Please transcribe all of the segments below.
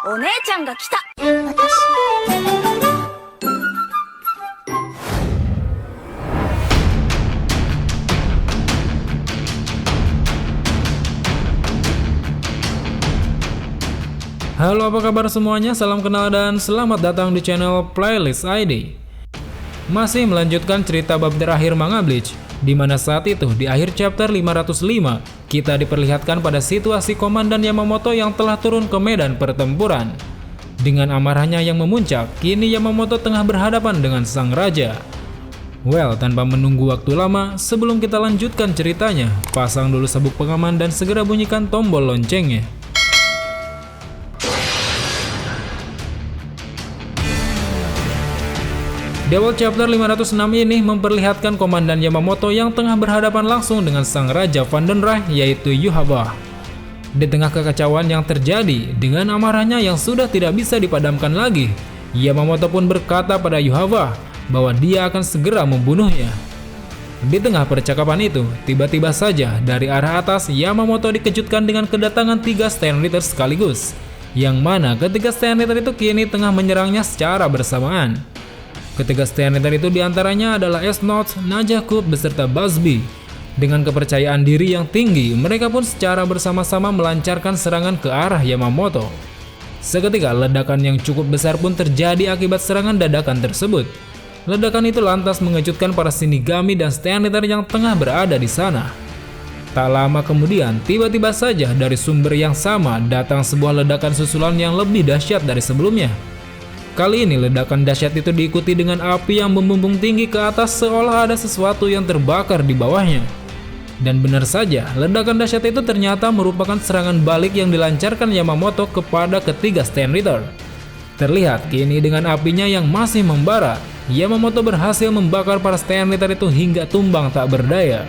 お姉ちゃんが来た。Halo, apa kabar semuanya? Salam kenal dan selamat datang di channel Playlist ID. Masih melanjutkan cerita bab terakhir manga Bleach, di mana saat itu di akhir chapter 505 kita diperlihatkan pada situasi Komandan Yamamoto yang telah turun ke medan pertempuran. Dengan amarahnya yang memuncak, kini Yamamoto tengah berhadapan dengan sang raja. Well, tanpa menunggu waktu lama, sebelum kita lanjutkan ceritanya, pasang dulu sabuk pengaman dan segera bunyikan tombol loncengnya. Di awal chapter 506 ini memperlihatkan Komandan Yamamoto yang tengah berhadapan langsung dengan sang Raja Vandenrae yaitu Yhwach. Di tengah kekacauan yang terjadi dengan amarahnya yang sudah tidak bisa dipadamkan lagi, Yamamoto pun berkata pada Yhwach bahwa dia akan segera membunuhnya. Di tengah percakapan itu, tiba-tiba saja dari arah atas Yamamoto dikejutkan dengan kedatangan 3 Stand Riders sekaligus, yang mana ketiga Stand Rider itu kini tengah menyerangnya secara bersamaan. Ketiga Stand Rider itu diantaranya adalah S-Note, Najakub, beserta Busby. Dengan kepercayaan diri yang tinggi, mereka pun secara bersama-sama melancarkan serangan ke arah Yamamoto. Seketika ledakan yang cukup besar pun terjadi akibat serangan dadakan tersebut. Ledakan itu lantas mengejutkan para Shinigami dan Stand Rider yang tengah berada di sana. Tak lama kemudian, tiba-tiba saja dari sumber yang sama datang sebuah ledakan susulan yang lebih dahsyat dari sebelumnya. Kali ini ledakan dahsyat itu diikuti dengan api yang membumbung tinggi ke atas seolah ada sesuatu yang terbakar di bawahnya. Dan benar saja, ledakan dahsyat itu ternyata merupakan serangan balik yang dilancarkan Yamamoto kepada ketiga Stand Rider. Terlihat kini dengan apinya yang masih membara, Yamamoto berhasil membakar para Stand Rider itu hingga tumbang tak berdaya.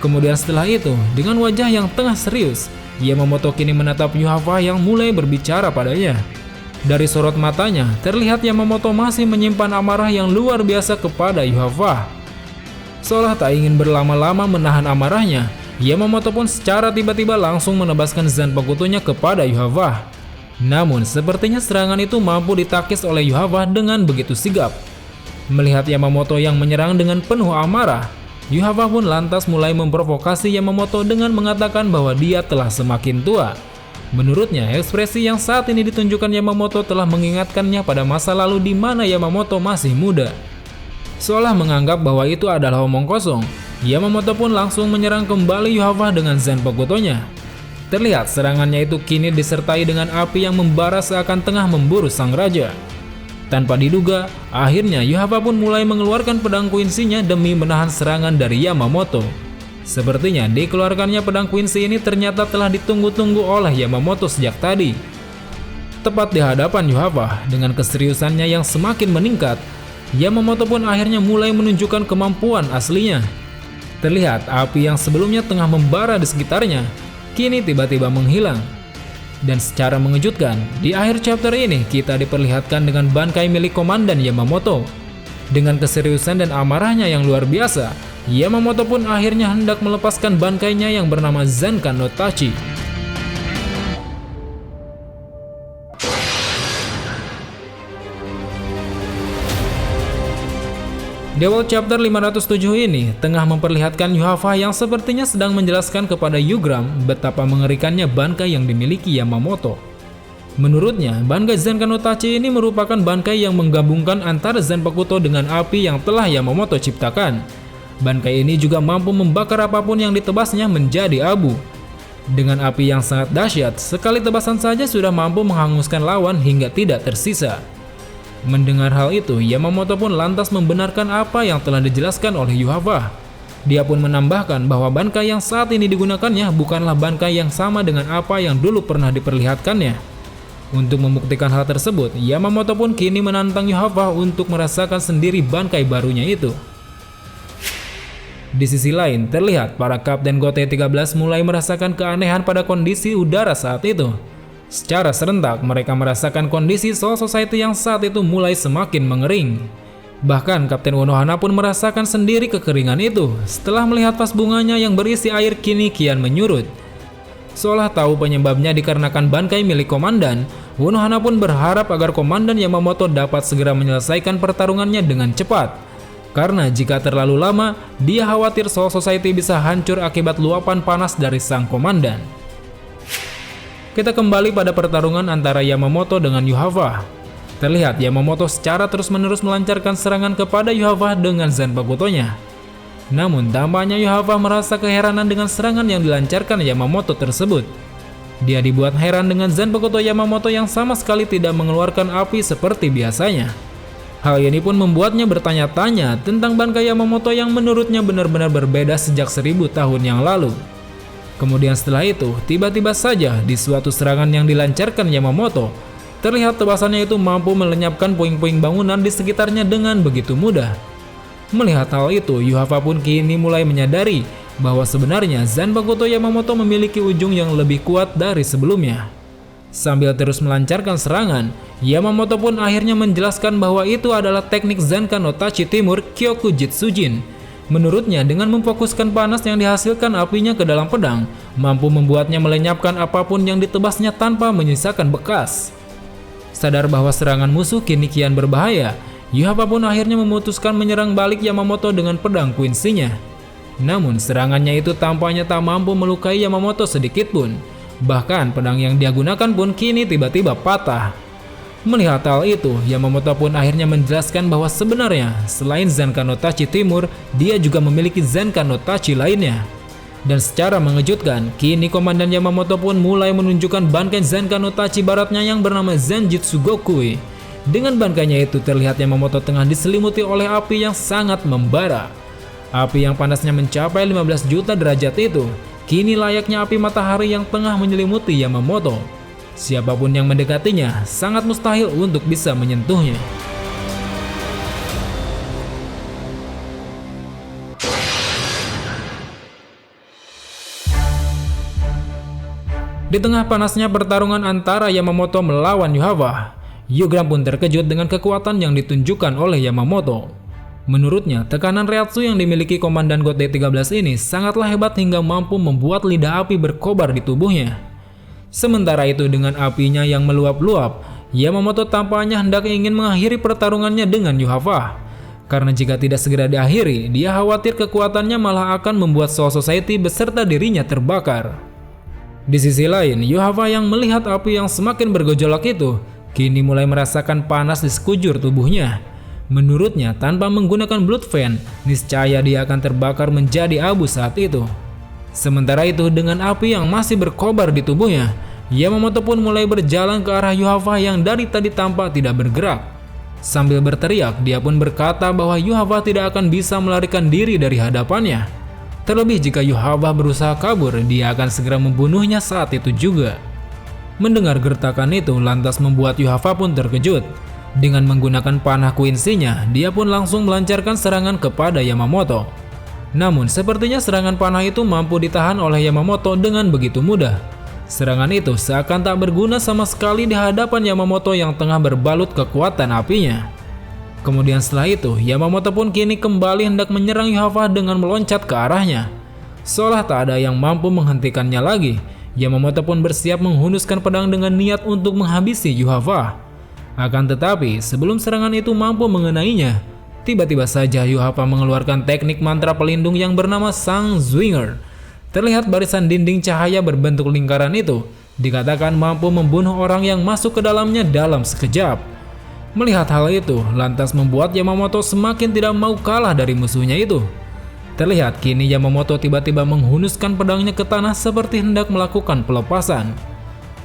Kemudian setelah itu, dengan wajah yang tengah serius, Yamamoto kini menatap Yhwach yang mulai berbicara padanya. Dari sorot matanya, terlihat Yamamoto masih menyimpan amarah yang luar biasa kepada Yhwach. Seolah tak ingin berlama-lama menahan amarahnya, Yamamoto pun secara tiba-tiba langsung menebaskan Zanpakutonya kepada Yhwach. Namun, sepertinya serangan itu mampu ditakis oleh Yhwach dengan begitu sigap. Melihat Yamamoto yang menyerang dengan penuh amarah, Yhwach pun lantas mulai memprovokasi Yamamoto dengan mengatakan bahwa dia telah semakin tua. Menurutnya, ekspresi yang saat ini ditunjukkan Yamamoto telah mengingatkannya pada masa lalu di mana Yamamoto masih muda. Seolah menganggap bahwa itu adalah omong kosong, Yamamoto pun langsung menyerang kembali Yhwach dengan Zanpakutonya. Terlihat serangannya itu kini disertai dengan api yang membara seakan tengah memburu sang raja. Tanpa diduga, akhirnya Yhwach pun mulai mengeluarkan pedang Quincy-nya demi menahan serangan dari Yamamoto. Sepertinya dikeluarkannya pedang Quincy ini ternyata telah ditunggu-tunggu oleh Yamamoto sejak tadi. Tepat di hadapan Yhwach, dengan keseriusannya yang semakin meningkat, Yamamoto pun akhirnya mulai menunjukkan kemampuan aslinya. Terlihat api yang sebelumnya tengah membara di sekitarnya, kini tiba-tiba menghilang. Dan secara mengejutkan, di akhir chapter ini kita diperlihatkan dengan bangkai milik Komandan Yamamoto. Dengan keseriusan dan amarahnya yang luar biasa, Yamamoto pun akhirnya hendak melepaskan bangkainya yang bernama Zankan no Tachi. Di awal chapter 507 ini, tengah memperlihatkan Yhwach yang sepertinya sedang menjelaskan kepada Yugram betapa mengerikannya bangkai yang dimiliki Yamamoto. Menurutnya, bangkai Zankan no Tachi ini merupakan bangkai yang menggabungkan antara Zanpakuto dengan api yang telah Yamamoto ciptakan. Bangkai ini juga mampu membakar apapun yang ditebasnya menjadi abu. Dengan api yang sangat dahsyat, sekali tebasan saja sudah mampu menghanguskan lawan hingga tidak tersisa. Mendengar hal itu, Yamamoto pun lantas membenarkan apa yang telah dijelaskan oleh Yhwach. Dia pun menambahkan bahwa bangkai yang saat ini digunakannya bukanlah bangkai yang sama dengan apa yang dulu pernah diperlihatkannya. Untuk membuktikan hal tersebut, Yamamoto pun kini menantang Yhwach untuk merasakan sendiri bangkai barunya itu. Di sisi lain, terlihat para Kapten Gote 13 mulai merasakan keanehan pada kondisi udara saat itu. Secara serentak, mereka merasakan kondisi Soul Society yang saat itu mulai semakin mengering. Bahkan Kapten Konohana pun merasakan sendiri kekeringan itu setelah melihat vas bunganya yang berisi air kini kian menyurut. Seolah tahu penyebabnya dikarenakan bangkai milik komandan, Konohana pun berharap agar Komandan Yamamoto dapat segera menyelesaikan pertarungannya dengan cepat. Karena jika terlalu lama, dia khawatir Soul Society bisa hancur akibat luapan panas dari sang komandan. Kita kembali pada pertarungan antara Yamamoto dengan Yuhava. Terlihat Yamamoto secara terus-menerus melancarkan serangan kepada Yuhava dengan Zanpakuto-nya. Namun tampaknya Yuhava merasa keheranan dengan serangan yang dilancarkan Yamamoto tersebut. Dia dibuat heran dengan Zanpakuto Yamamoto yang sama sekali tidak mengeluarkan api seperti biasanya. Hal ini pun membuatnya bertanya-tanya tentang Bankai Yamamoto yang menurutnya benar-benar berbeda sejak 1000 tahun yang lalu. Kemudian setelah itu, tiba-tiba saja di suatu serangan yang dilancarkan Yamamoto, terlihat tebasannya itu mampu melenyapkan puing-puing bangunan di sekitarnya dengan begitu mudah. Melihat hal itu, Yuhava pun kini mulai menyadari bahwa sebenarnya Zanpakuto Yamamoto memiliki ujung yang lebih kuat dari sebelumnya. Sambil terus melancarkan serangan, Yamamoto pun akhirnya menjelaskan bahwa itu adalah teknik Zankan no Tachi Timur Kyoku Jitsujin. Menurutnya, dengan memfokuskan panas yang dihasilkan apinya ke dalam pedang, mampu membuatnya melenyapkan apapun yang ditebasnya tanpa menyisakan bekas. Sadar bahwa serangan musuh kini kian berbahaya, Yuhava pun akhirnya memutuskan menyerang balik Yamamoto dengan pedang Quincy-nya. Namun serangannya itu tampaknya tak mampu melukai Yamamoto sedikit pun. Bahkan pedang yang dia gunakan pun kini tiba-tiba patah. Melihat hal itu, Yamamoto pun akhirnya menjelaskan bahwa sebenarnya selain Zankan no Tachi Timur, dia juga memiliki Zankan no Tachi lainnya. Dan secara mengejutkan, kini Komandan Yamamoto pun mulai menunjukkan Bankai Zankan no Tachi baratnya yang bernama Zanjutsu Gokui. Dengan bankainya itu terlihat Yamamoto tengah diselimuti oleh api yang sangat membara. Api yang panasnya mencapai 15 juta derajat itu, kini layaknya api matahari yang tengah menyelimuti Yamamoto. Siapapun yang mendekatinya sangat mustahil untuk bisa menyentuhnya. Di tengah panasnya pertarungan antara Yamamoto melawan Yuhava, Yugram pun terkejut dengan kekuatan yang ditunjukkan oleh Yamamoto. Menurutnya, tekanan reatsu yang dimiliki Komandan God D13 ini sangatlah hebat hingga mampu membuat lidah api berkobar di tubuhnya. Sementara itu dengan apinya yang meluap-luap, Yamamoto tampaknya hendak ingin mengakhiri pertarungannya dengan Yuhava. Karena jika tidak segera diakhiri, dia khawatir kekuatannya malah akan membuat Soul Society beserta dirinya terbakar. Di sisi lain, Yuhava yang melihat api yang semakin bergejolak itu, kini mulai merasakan panas di sekujur tubuhnya. Menurutnya, tanpa menggunakan Blood Fan, niscaya dia akan terbakar menjadi abu saat itu. Sementara itu, dengan api yang masih berkobar di tubuhnya, Yamamoto pun mulai berjalan ke arah Yuhava yang dari tadi tampak tidak bergerak. Sambil berteriak, dia pun berkata bahwa Yuhava tidak akan bisa melarikan diri dari hadapannya. Terlebih jika Yuhava berusaha kabur, dia akan segera membunuhnya saat itu juga. Mendengar gertakan itu lantas membuat Yuhava pun terkejut. Dengan menggunakan panah Quincy-nya, dia pun langsung melancarkan serangan kepada Yamamoto. Namun sepertinya serangan panah itu mampu ditahan oleh Yamamoto dengan begitu mudah. Serangan itu seakan tak berguna sama sekali di hadapan Yamamoto yang tengah berbalut kekuatan apinya. Kemudian setelah itu, Yamamoto pun kini kembali hendak menyerang Yuhava dengan meloncat ke arahnya. Seolah tak ada yang mampu menghentikannya lagi, Yamamoto pun bersiap menghunuskan pedang dengan niat untuk menghabisi Yuhava. Akan tetapi, sebelum serangan itu mampu mengenainya, tiba-tiba saja Yuhava mengeluarkan teknik mantra pelindung yang bernama Sang Zwinger. Terlihat barisan dinding cahaya berbentuk lingkaran itu, dikatakan mampu membunuh orang yang masuk ke dalamnya dalam sekejap. Melihat hal itu, lantas membuat Yamamoto semakin tidak mau kalah dari musuhnya itu. Terlihat kini Yamamoto tiba-tiba menghunuskan pedangnya ke tanah seperti hendak melakukan pelepasan.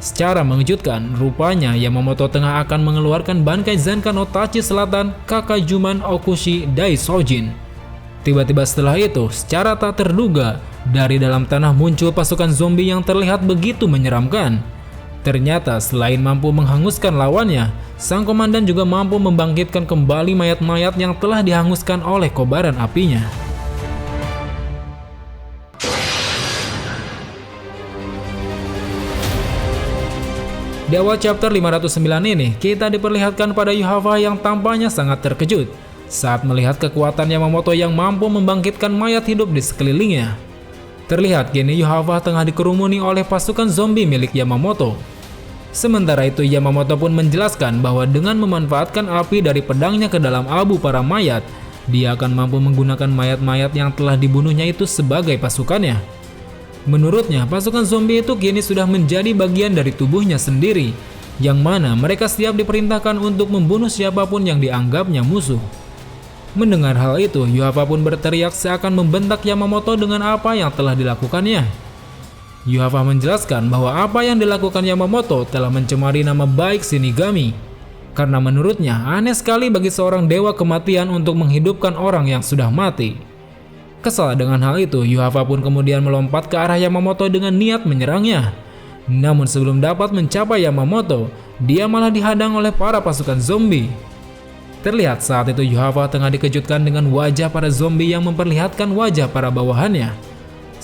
Secara mengejutkan, rupanya Yamamoto tengah akan mengeluarkan Bankai Zankan no Tachi Selatan Kakajuman Okushi Dai Sojin. Tiba-tiba setelah itu, secara tak terduga, dari dalam tanah muncul pasukan zombie yang terlihat begitu menyeramkan. Ternyata selain mampu menghanguskan lawannya, sang komandan juga mampu membangkitkan kembali mayat-mayat yang telah dihanguskan oleh kobaran apinya. Di awal chapter 509 ini, kita diperlihatkan pada Yuhava yang tampaknya sangat terkejut saat melihat kekuatan Yamamoto yang mampu membangkitkan mayat hidup di Sementara itu Yamamoto pun menjelaskan bahwa dengan memanfaatkan api dari pedangnya ke dalam abu para mayat, dia akan mampu menggunakan mayat-mayat yang telah dibunuhnya itu sebagai pasukannya. Menurutnya, pasukan zombie itu kini sudah menjadi bagian dari tubuhnya sendiri, yang mana mereka siap diperintahkan untuk membunuh siapapun yang dianggapnya musuh. Mendengar hal itu, Yuhava pun berteriak seakan membentak Yamamoto dengan apa yang telah dilakukannya. Yuhava menjelaskan bahwa apa yang dilakukan Yamamoto telah mencemari nama baik Shinigami, karena menurutnya aneh sekali bagi seorang dewa kematian untuk menghidupkan orang yang sudah mati. Kesal dengan hal itu, Yuhava pun kemudian melompat ke arah Yamamoto dengan niat menyerangnya. Namun sebelum dapat mencapai Yamamoto, dia malah dihadang oleh para pasukan zombie. Terlihat saat itu Yuhava tengah dikejutkan dengan wajah para zombie yang memperlihatkan wajah para bawahannya.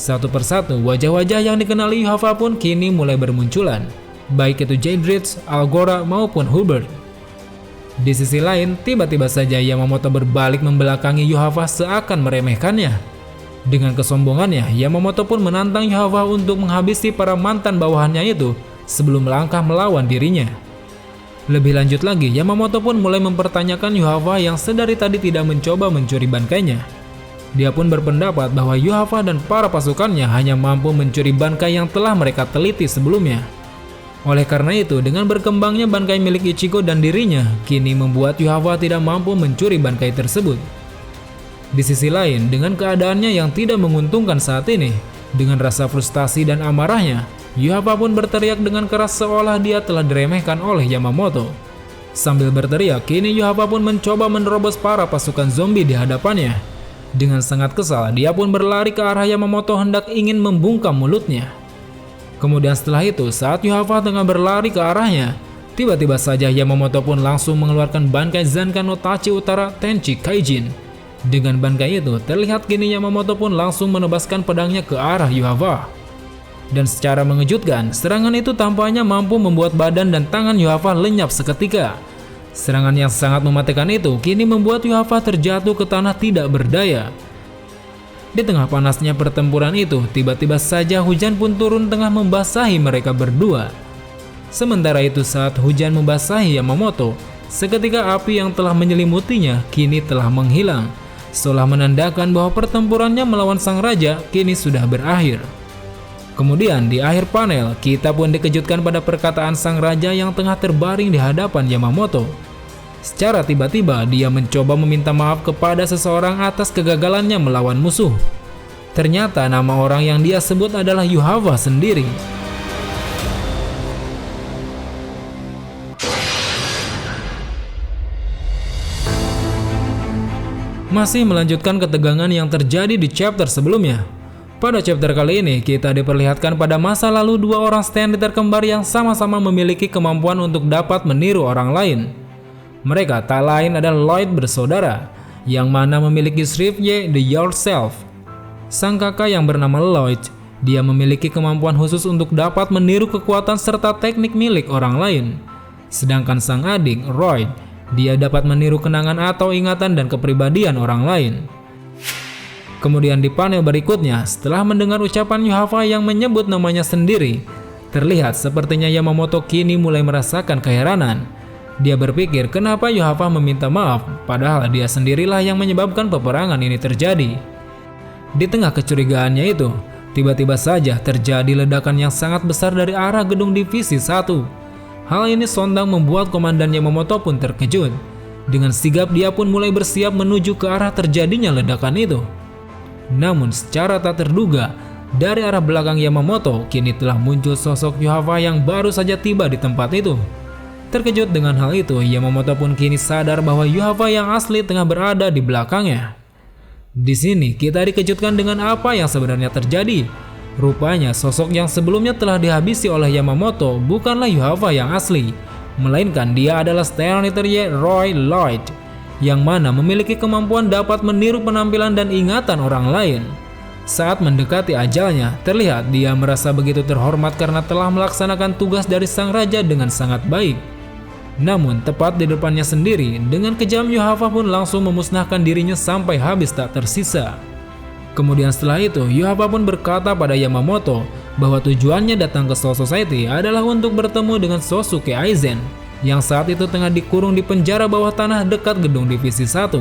Satu persatu wajah-wajah yang dikenali Yuhava pun kini mulai bermunculan, baik itu Jaydrich, Algora maupun Hubert. Di sisi lain, tiba-tiba saja Yamamoto berbalik membelakangi Yuhava seakan meremehkannya. Dengan kesombongannya, Yamamoto pun menantang Yuhava untuk menghabisi para mantan bawahannya itu sebelum melangkah melawan dirinya. Lebih lanjut lagi, Yamamoto pun mulai mempertanyakan Yuhava yang sedari tadi tidak mencoba mencuri bangkainya. Dia pun berpendapat bahwa Yuhava dan para pasukannya hanya mampu mencuri bangkai yang telah mereka teliti sebelumnya. Oleh karena itu, dengan berkembangnya bangkai milik Ichigo dan dirinya, kini membuat Yuhava tidak mampu mencuri bangkai tersebut. Di sisi lain, dengan keadaannya yang tidak menguntungkan saat ini, dengan rasa frustasi dan amarahnya, Yuhava pun berteriak dengan keras seolah dia telah diremehkan oleh Yamamoto. Sambil berteriak, kini Yuhava pun mencoba menerobos para pasukan zombie di hadapannya. Dengan sangat kesal, dia pun berlari ke arah Yamamoto hendak ingin membungkam mulutnya. Kemudian setelah itu, saat Yuhava tengah berlari ke arahnya, tiba-tiba saja Yamamoto pun langsung mengeluarkan bangkai Zankan no Tachi Utara Tenchi Kaijin. Dengan bangkai itu, terlihat kini Yamamoto pun langsung menebaskan pedangnya ke arah Yuhava. Dan secara mengejutkan, serangan itu tampaknya mampu membuat badan dan tangan Yuhava lenyap seketika. Serangan yang sangat mematikan itu kini membuat Yuhava terjatuh ke tanah tidak berdaya. Di tengah panasnya pertempuran itu, tiba-tiba saja hujan pun turun tengah membasahi mereka berdua. Sementara itu saat hujan membasahi Yamamoto, seketika api yang telah menyelimutinya kini telah menghilang, seolah menandakan bahwa pertempurannya melawan sang raja kini sudah berakhir. Kemudian di akhir panel, kita pun dikejutkan pada perkataan sang raja yang tengah terbaring di hadapan Yamamoto. Secara tiba-tiba, dia mencoba meminta maaf kepada seseorang atas kegagalannya melawan musuh. Ternyata nama orang yang dia sebut adalah Yuhava sendiri. Masih melanjutkan ketegangan yang terjadi di chapter sebelumnya. Pada chapter kali ini, kita diperlihatkan pada masa lalu dua orang stand-in kembar yang sama-sama memiliki kemampuan untuk dapat meniru orang lain. Mereka tak lain adalah Lloyd bersaudara, yang mana memiliki Shrifye the Yourself. Sang kakak yang bernama Lloyd, dia memiliki kemampuan khusus untuk dapat meniru kekuatan serta teknik milik orang lain. Sedangkan sang adik, Roy, dia dapat meniru kenangan atau ingatan dan kepribadian orang lain. Kemudian di panel berikutnya, setelah mendengar ucapan Yuhava yang menyebut namanya sendiri, terlihat sepertinya Yamamoto kini mulai merasakan keheranan. Dia berpikir kenapa Yuhava meminta maaf, padahal dia sendirilah yang menyebabkan peperangan ini terjadi. Di tengah kecurigaannya itu, tiba-tiba saja terjadi ledakan yang sangat besar dari arah gedung divisi 1. Hal ini sontak membuat komandan Yamamoto pun terkejut. Dengan sigap dia pun mulai bersiap menuju ke arah terjadinya ledakan itu. Namun secara tak terduga, dari arah belakang Yamamoto kini telah muncul sosok Yuhava yang baru saja tiba di tempat itu. Terkejut dengan hal itu, Yamamoto pun kini sadar bahwa Yuhava yang asli tengah berada di belakangnya. Di sini kita dikejutkan dengan apa yang sebenarnya terjadi. Rupanya sosok yang sebelumnya telah dihabisi oleh Yamamoto bukanlah Yuhava yang asli, melainkan dia adalah Stand-in Roy Lloyd, yang mana memiliki kemampuan dapat meniru penampilan dan ingatan orang lain. Saat mendekati ajalnya, terlihat dia merasa begitu terhormat karena telah melaksanakan tugas dari sang raja dengan sangat baik. Namun tepat di depannya sendiri, dengan kejam Yuhava pun langsung memusnahkan dirinya sampai habis tak tersisa. Kemudian setelah itu, Yuhava pun berkata pada Yamamoto bahwa tujuannya datang ke Soul Society adalah untuk bertemu dengan Sosuke Aizen yang saat itu tengah dikurung di penjara bawah tanah dekat gedung divisi 1.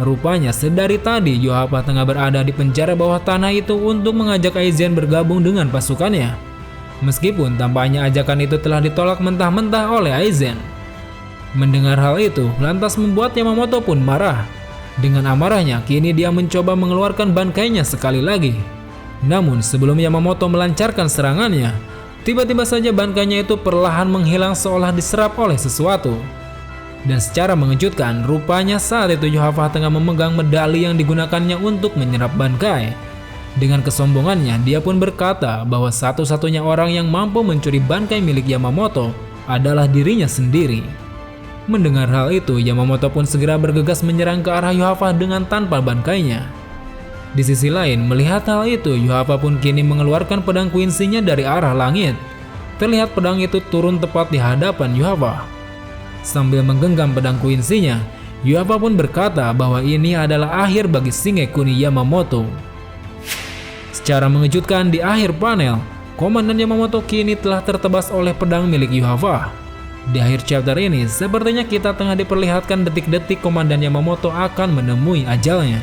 Rupanya sedari tadi Yhwach tengah berada di penjara bawah tanah itu untuk mengajak Aizen bergabung dengan pasukannya. Meskipun tampaknya ajakan itu telah ditolak mentah-mentah oleh Aizen. Mendengar hal itu lantas membuat Yamamoto pun marah. Dengan amarahnya kini dia mencoba mengeluarkan bankainya sekali lagi. Namun sebelum Yamamoto melancarkan serangannya, tiba-tiba saja bankainya itu perlahan menghilang seolah diserap oleh sesuatu. Dan secara mengejutkan, rupanya saat itu Yhwach tengah memegang medali yang digunakannya untuk menyerap bankai. Dengan kesombongannya, dia pun berkata bahwa satu-satunya orang yang mampu mencuri bankai milik Yamamoto adalah dirinya sendiri. Mendengar hal itu, Yamamoto pun segera bergegas menyerang ke arah Yhwach dengan tanpa bankainya. Di sisi lain, melihat hal itu, Yhwach pun kini mengeluarkan pedang Quincy-nya dari arah langit. Terlihat pedang itu turun tepat di hadapan Yhwach. Sambil menggenggam pedang Quincy-nya, Yhwach pun berkata bahwa ini adalah akhir bagi Shingekuni Yamamoto. Secara mengejutkan di akhir panel, Komandan Yamamoto kini telah tertebas oleh pedang milik Yhwach. Di akhir chapter ini, sepertinya kita tengah diperlihatkan detik-detik Komandan Yamamoto akan menemui ajalnya.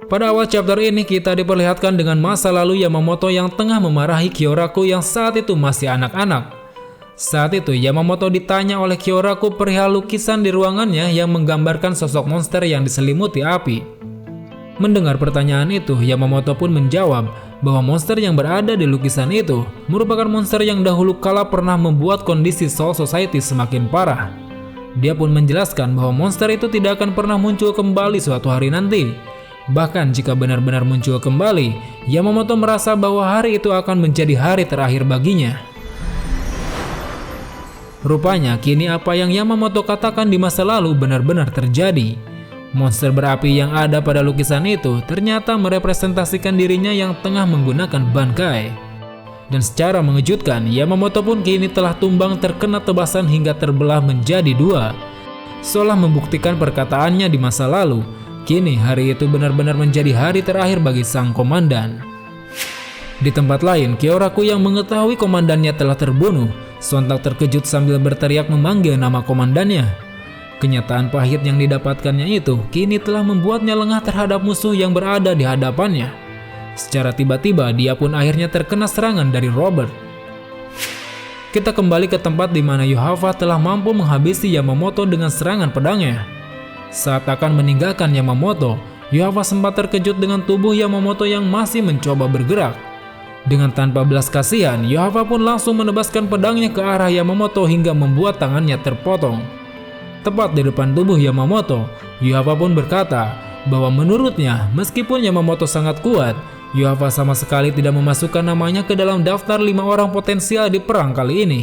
Pada awal chapter ini kita diperlihatkan dengan masa lalu Yamamoto yang tengah memarahi Kyoraku yang saat itu masih anak-anak. Saat itu Yamamoto ditanya oleh Kyoraku perihal lukisan di ruangannya yang menggambarkan sosok monster yang diselimuti api. Mendengar pertanyaan itu, Yamamoto pun menjawab bahwa monster yang berada di lukisan itu merupakan monster yang dahulu kala pernah membuat kondisi Soul Society semakin parah. Dia pun menjelaskan bahwa monster itu tidak akan pernah muncul kembali suatu hari nanti. Bahkan jika benar-benar muncul kembali, Yamamoto merasa bahwa hari itu akan menjadi hari terakhir baginya. Rupanya kini apa yang Yamamoto katakan di masa lalu benar-benar terjadi. Monster berapi yang ada pada lukisan itu ternyata merepresentasikan dirinya yang tengah menggunakan bankai. Dan secara mengejutkan, Yamamoto pun kini telah tumbang terkena tebasan hingga terbelah menjadi dua. Seolah membuktikan perkataannya di masa lalu, kini hari itu benar-benar menjadi hari terakhir bagi sang komandan. Di tempat lain, Kyoraku yang mengetahui komandannya telah terbunuh, sontak terkejut sambil berteriak memanggil nama komandannya. Kenyataan pahit yang didapatkannya itu kini telah membuatnya lengah terhadap musuh yang berada di hadapannya. Secara tiba-tiba dia pun akhirnya terkena serangan dari Robert. Kita kembali ke tempat di mana Yhwach telah mampu menghabisi Yamamoto dengan serangan pedangnya. Saat akan meninggalkan Yamamoto, Yhwach sempat terkejut dengan tubuh Yamamoto yang masih mencoba bergerak. Dengan tanpa belas kasihan, Yhwach pun langsung menebaskan pedangnya ke arah Yamamoto hingga membuat tangannya terpotong. Tepat di depan tubuh Yamamoto, Yhwach pun berkata bahwa menurutnya meskipun Yamamoto sangat kuat, Yhwach sama sekali tidak memasukkan namanya ke dalam daftar 5 orang potensial di perang kali ini.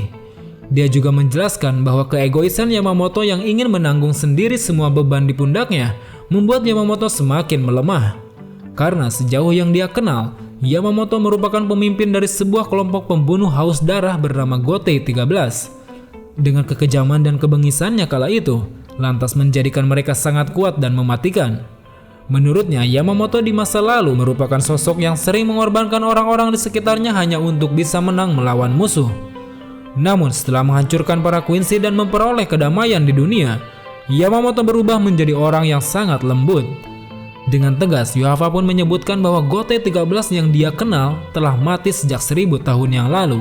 Dia juga menjelaskan bahwa keegoisan Yamamoto yang ingin menanggung sendiri semua beban di pundaknya membuat Yamamoto semakin melemah. Karena sejauh yang dia kenal, Yamamoto merupakan pemimpin dari sebuah kelompok pembunuh haus darah bernama Gotei 13. Dengan kekejaman dan kebengisannya kala itu, lantas menjadikan mereka sangat kuat dan mematikan. Menurutnya, Yamamoto di masa lalu merupakan sosok yang sering mengorbankan orang-orang di sekitarnya hanya untuk bisa menang melawan musuh. Namun setelah menghancurkan para Quincy dan memperoleh kedamaian di dunia, Yamamoto berubah menjadi orang yang sangat lembut. Dengan tegas, Yhwach pun menyebutkan bahwa Gotei 13 yang dia kenal telah mati sejak 1000 tahun yang lalu.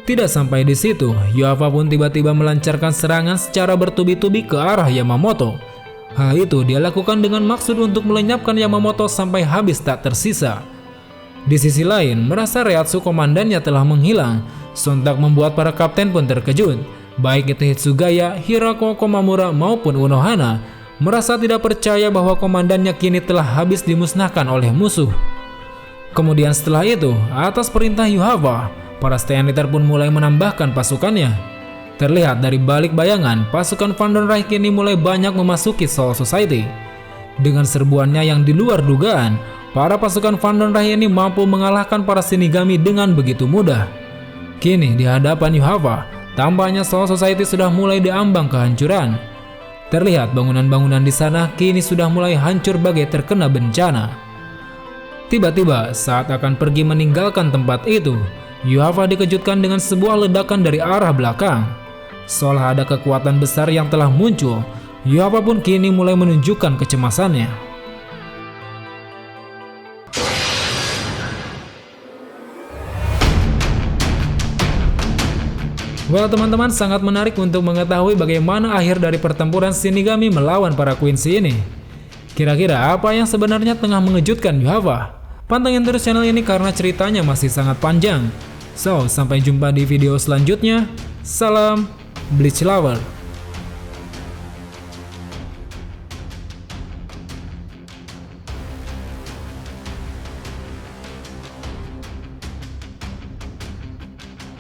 Tidak sampai di situ, Yhwach pun tiba-tiba melancarkan serangan secara bertubi-tubi ke arah Yamamoto. Hal itu dia lakukan dengan maksud untuk melenyapkan Yamamoto sampai habis tak tersisa. Di sisi lain, merasa Reiatsu komandannya telah menghilang, sontak membuat para kapten pun terkejut. Baik itu Hitsugaya, Hirako Komamura maupun Unohana, merasa tidak percaya bahwa komandannya kini telah habis dimusnahkan oleh musuh. Kemudian setelah itu, atas perintah Yhwach, para Steanritter pun mulai menambahkan pasukannya. Terlihat dari balik bayangan, pasukan Vandenreich kini mulai banyak memasuki Soul Society. Dengan serbuannya yang di luar dugaan, para pasukan Vandenreich ini mampu mengalahkan para Shinigami dengan begitu mudah. Kini di hadapan Yhwach, tampaknya Soul Society sudah mulai diambang kehancuran. Terlihat bangunan-bangunan di sana kini sudah mulai hancur bagai terkena bencana. Tiba-tiba saat akan pergi meninggalkan tempat itu, Yuhava dikejutkan dengan sebuah ledakan dari arah belakang. Seolah ada kekuatan besar yang telah muncul, Yuhava pun kini mulai menunjukkan kecemasannya. Well teman-teman, sangat menarik untuk mengetahui bagaimana akhir dari pertempuran Shinigami melawan para Quincy ini. Kira-kira apa yang sebenarnya tengah mengejutkan Yuhava? Pantengin terus channel ini karena ceritanya masih sangat panjang. So, sampai jumpa di video selanjutnya. Salam Bleach Lover.